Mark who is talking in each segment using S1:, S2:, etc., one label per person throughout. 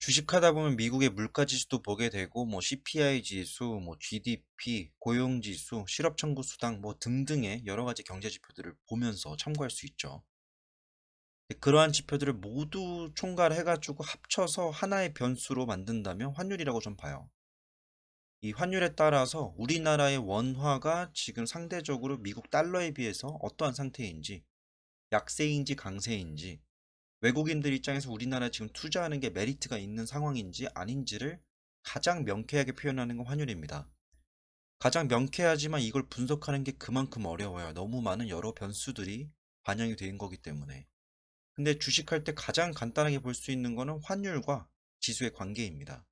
S1: 주식하다 보면 미국의 물가 지수도 보게 되고 CPI 지수, GDP, 고용 지수, 실업 청구 수당 등등의 여러 가지 경제 지표들을 보면서 참고할 수 있죠. 그러한 지표들을 모두 총괄해 가지고 합쳐서 하나의 변수로 만든다면 환율이라고 좀 봐요. 이 환율에 따라서 우리나라의 원화가 지금 상대적으로 미국 달러에 비해서 어떠한 상태인지, 약세인지 강세인지, 외국인들 입장에서 우리나라 지금 투자하는 게 메리트가 있는 상황인지 아닌지를 가장 명쾌하게 표현하는 건 환율입니다. 가장 명쾌하지만 이걸 분석하는 게 그만큼 어려워요. 너무 많은 여러 변수들이 반영이 된 거기 때문에. 근데 주식할 때 가장 간단하게 볼 수 있는 거는 환율과 지수의 관계입니다.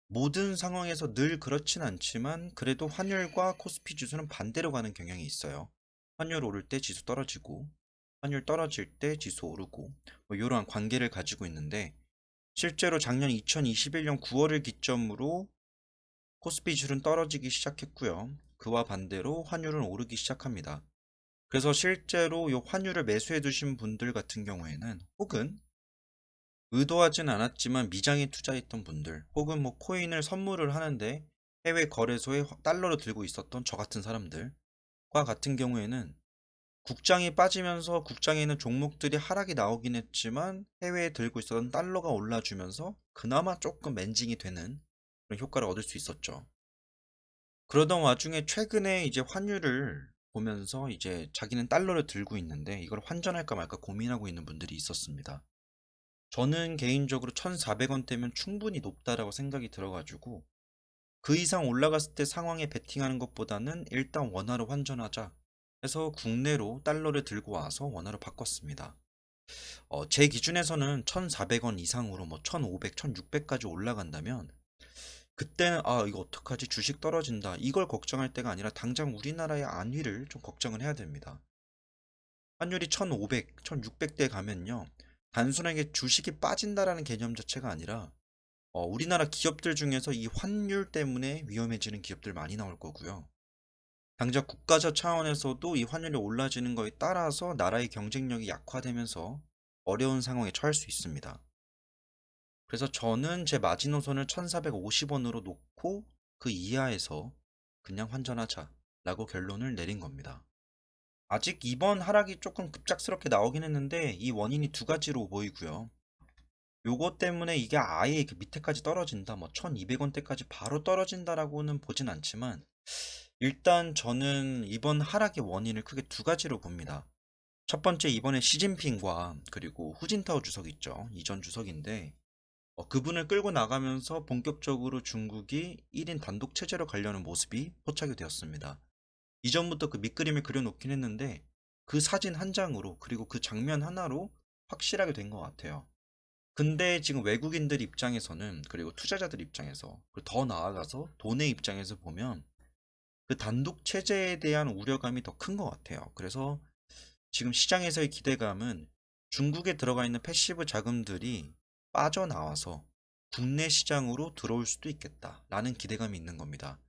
S1: 모든 상황에서 늘 그렇진 않지만 그래도 환율과 코스피 지수는 반대로 가는 경향이 있어요. 환율 오를 때 지수 떨어지고 환율 떨어질 때 지수 오르고 이러한 관계를 가지고 있는데, 실제로 작년 2021년 9월을 기점으로 코스피 지수는 떨어지기 시작했고요. 그와 반대로 환율은 오르기 시작합니다. 그래서 실제로 이 환율을 매수해 두신 분들 같은 경우에는, 혹은 의도하진 않았지만 미장에 투자했던 분들, 혹은 코인을 선물을 하는데 해외 거래소에 달러로 들고 있었던 저 같은 사람들과 같은 경우에는 국장이 빠지면서 국장에 있는 종목들이 하락이 나오긴 했지만 해외에 들고 있었던 달러가 올라주면서 그나마 조금 멘징이 되는 그런 효과를 얻을 수 있었죠. 그러던 와중에 최근에 이제 환율을 보면서 이제 자기는 달러를 들고 있는데 이걸 환전할까 말까 고민하고 있는 분들이 있었습니다. 저는 개인적으로 1,400원대면 충분히 높다라고 생각이 들어가지고 그 이상 올라갔을 때 상황에 베팅하는 것보다는 일단 원화로 환전하자 해서 국내로 달러를 들고 와서 원화로 바꿨습니다. 제 기준에서는 1,400원 이상으로 1,500, 1,600까지 올라간다면 그때는 이거 어떡하지? 주식 떨어진다. 이걸 걱정할 때가 아니라 당장 우리나라의 안위를 좀 걱정을 해야 됩니다. 환율이 1,500, 1,600대 가면요. 단순하게 주식이 빠진다라는 개념 자체가 아니라 우리나라 기업들 중에서 이 환율 때문에 위험해지는 기업들 많이 나올 거고요. 당장 국가적 차원에서도 이 환율이 올라지는 거에 따라서 나라의 경쟁력이 약화되면서 어려운 상황에 처할 수 있습니다. 그래서 저는 제 마지노선을 1,450원으로 놓고 그 이하에서 그냥 환전하자 라고 결론을 내린 겁니다. 아직 이번 하락이 조금 급작스럽게 나오긴 했는데 이 원인이 두 가지로 보이고요. 요거 때문에 이게 아예 그 밑에까지 떨어진다, 1,200원대까지 바로 떨어진다라고는 보진 않지만 일단 저는 이번 하락의 원인을 크게 두 가지로 봅니다. 첫 번째, 이번에 시진핑과 그리고 후진타오 주석 있죠. 이전 주석인데 그분을 끌고 나가면서 본격적으로 중국이 1인 단독 체제로 가려는 모습이 포착이 되었습니다. 이전부터 그 밑그림을 그려놓긴 했는데 그 사진 한 장으로 그리고 그 장면 하나로 확실하게 된 것 같아요. 근데 지금 외국인들 입장에서는, 그리고 투자자들 입장에서, 그리고 더 나아가서 돈의 입장에서 보면 그 단독 체제에 대한 우려감이 더 큰 것 같아요. 그래서 지금 시장에서의 기대감은 중국에 들어가 있는 패시브 자금들이 빠져나와서 국내 시장으로 들어올 수도 있겠다라는 기대감이 있는 겁니다.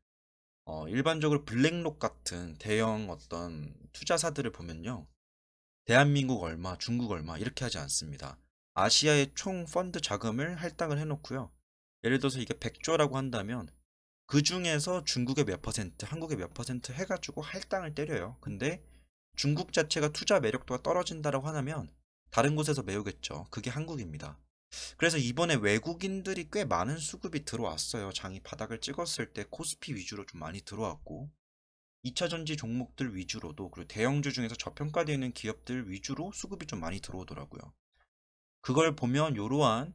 S1: 일반적으로 블랙록 같은 대형 어떤 투자사들을 보면요. 대한민국 얼마, 중국 얼마 이렇게 하지 않습니다. 아시아의 총 펀드 자금을 할당을 해놓고요. 예를 들어서 이게 100조라고 한다면 그 중에서 중국의 몇 퍼센트, 한국의 몇 퍼센트 해가지고 할당을 때려요. 근데 중국 자체가 투자 매력도가 떨어진다라고 하면 다른 곳에서 메우겠죠. 그게 한국입니다. 그래서 이번에 외국인들이 꽤 많은 수급이 들어왔어요. 장이 바닥을 찍었을 때 코스피 위주로 좀 많이 들어왔고 2차전지 종목들 위주로도, 그리고 대형주 중에서 저평가되어 있는 기업들 위주로 수급이 좀 많이 들어오더라고요. 그걸 보면 이러한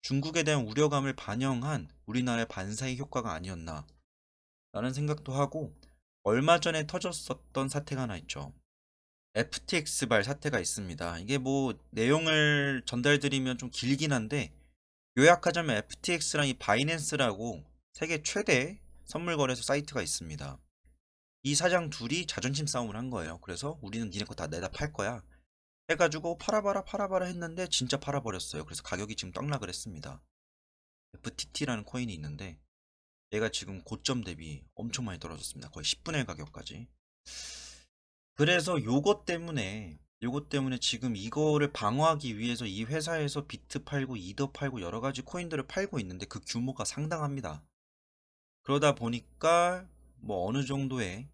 S1: 중국에 대한 우려감을 반영한 우리나라의 반사의 효과가 아니었나 라는 생각도 하고, 얼마 전에 터졌었던 사태가 하나 있죠. FTX발 사태가 있습니다. 이게 내용을 전달드리면 좀 길긴 한데 요약하자면 FTX랑 이 바이낸스라고 세계 최대 선물 거래소 사이트가 있습니다. 이 사장 둘이 자존심 싸움을 한 거예요. 그래서 우리는 니네 거 다 내다 팔 거야 해가지고 팔아봐라 팔아봐라 했는데 진짜 팔아버렸어요. 그래서 가격이 지금 떡락을 했습니다. FTT라는 코인이 있는데 얘가 지금 고점 대비 엄청 많이 떨어졌습니다. 거의 10분의 1 가격까지. 그래서 요것 때문에 요것 때문에 지금 이거를 방어하기 위해서 이 회사에서 비트 팔고 이더 팔고 여러 가지 코인들을 팔고 있는데 그 규모가 상당합니다. 그러다 보니까 뭐 어느 정도의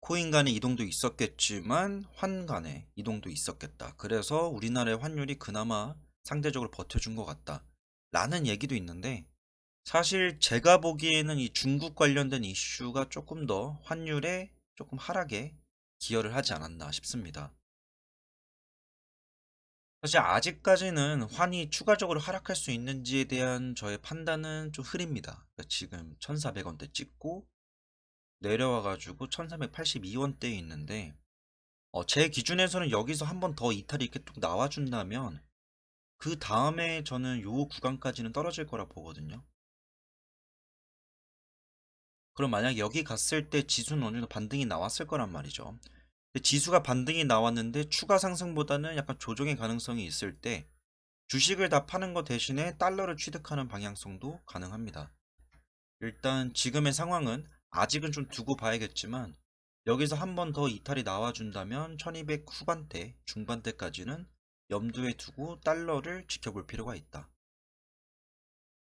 S1: 코인 간의 이동도 있었겠지만 환 간의 이동도 있었겠다. 그래서 우리나라의 환율이 그나마 상대적으로 버텨준 것 같다. 라는 얘기도 있는데 사실 제가 보기에는 이 중국 관련된 이슈가 조금 더 환율에 조금 하락에 기여를 하지 않았나 싶습니다. 사실 아직까지는 환이 추가적으로 하락할 수 있는지에 대한 저의 판단은 좀 흐립니다. 그러니까 지금 1,400원대 찍고 내려와가지고 1,382원대에 있는데 제 기준에서는 여기서 한 번 더 이탈이 이렇게 뚝 나와준다면 그 다음에 저는 요 구간까지는 떨어질 거라 보거든요. 그럼 만약 여기 갔을 때 지수는 어느 정도 반등이 나왔을 거란 말이죠. 근데 지수가 반등이 나왔는데 추가 상승보다는 약간 조정의 가능성이 있을 때 주식을 다 파는 것 대신에 달러를 취득하는 방향성도 가능합니다. 일단 지금의 상황은 아직은 좀 두고 봐야겠지만 여기서 한 번 더 이탈이 나와준다면 1200 후반대, 중반대까지는 염두에 두고 달러를 지켜볼 필요가 있다.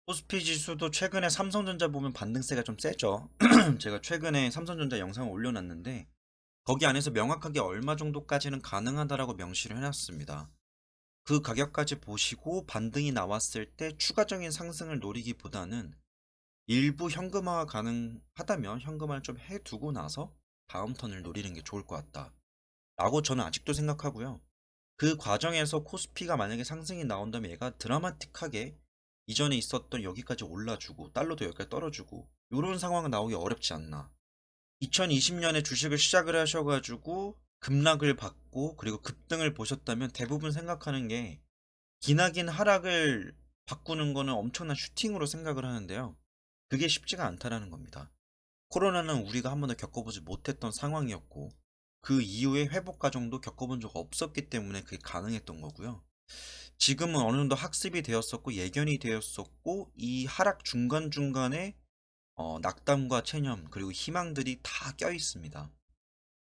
S1: 코스피 지수도 최근에 삼성전자 보면 반등세가 좀 세죠. 제가 최근에 삼성전자 영상을 올려놨는데 거기 안에서 명확하게 얼마 정도까지는 가능하다라고 명시를 해놨습니다. 그 가격까지 보시고 반등이 나왔을 때 추가적인 상승을 노리기보다는 일부 현금화가 가능하다면 현금화를 좀 해두고 나서 다음 턴을 노리는 게 좋을 것 같다 라고 저는 아직도 생각하고요. 그 과정에서 코스피가 만약에 상승이 나온다면 얘가 드라마틱하게 이전에 있었던 여기까지 올라주고 달러도 여기까지 떨어지고 이런 상황은 나오기 어렵지 않나. 2020년에 주식을 시작을 하셔가지고 급락을 받고 그리고 급등을 보셨다면 대부분 생각하는 게 기나긴 하락을 바꾸는 거는 엄청난 슈팅으로 생각을 하는데요. 그게 쉽지가 않다라는 겁니다. 코로나는 우리가 한 번도 겪어보지 못했던 상황이었고 그 이후에 회복 과정도 겪어본 적 없었기 때문에 그게 가능했던 거고요. 지금은 어느 정도 학습이 되었었고 예견이 되었었고 이 하락 중간중간에 낙담과 체념 그리고 희망들이 다 껴 있습니다.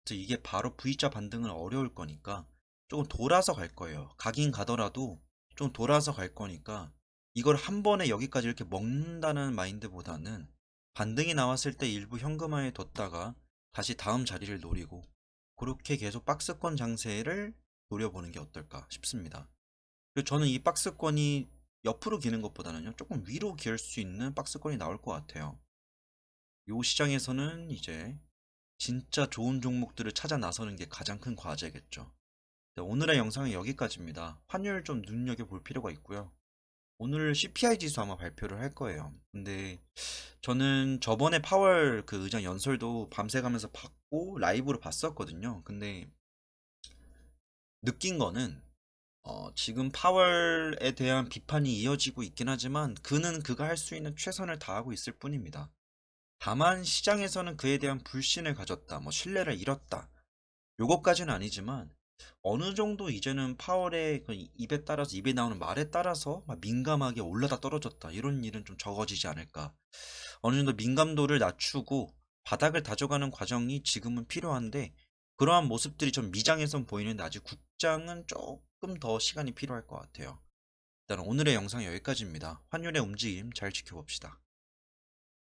S1: 그래서 이게 바로 V자 반등은 어려울 거니까 조금 돌아서 갈 거예요. 가긴 가더라도 좀 돌아서 갈 거니까 이걸 한 번에 여기까지 이렇게 먹는다는 마인드보다는 반등이 나왔을 때 일부 현금화에 뒀다가 다시 다음 자리를 노리고 그렇게 계속 박스권 장세를 노려보는 게 어떨까 싶습니다. 그리고 저는 이 박스권이 옆으로 기는 것보다는요 조금 위로 기울 수 있는 박스권이 나올 것 같아요. 이 시장에서는 이제 진짜 좋은 종목들을 찾아 나서는 게 가장 큰 과제겠죠. 네, 오늘의 영상은 여기까지입니다. 환율 좀 눈여겨볼 필요가 있고요. 오늘 CPI 지수 아마 발표를 할 거예요. 근데 저는 저번에 파월 그 의장 연설도 밤새 가면서 봤고 라이브로 봤었거든요. 근데 느낀 거는 지금 파월에 대한 비판이 이어지고 있긴 하지만 그는 그가 할 수 있는 최선을 다하고 있을 뿐입니다. 다만 시장에서는 그에 대한 불신을 가졌다, 뭐 신뢰를 잃었다. 요것까지는 아니지만 어느 정도 이제는 파월의 그 입에 따라서 입에 나오는 말에 따라서 막 민감하게 올라다 떨어졌다 이런 일은 좀 적어지지 않을까. 어느 정도 민감도를 낮추고 바닥을 다져가는 과정이 지금은 필요한데 그러한 모습들이 좀 미장에선 보이는데 아직 국장은 조금 더 시간이 필요할 것 같아요. 일단 오늘의 영상 여기까지입니다. 환율의 움직임 잘 지켜봅시다.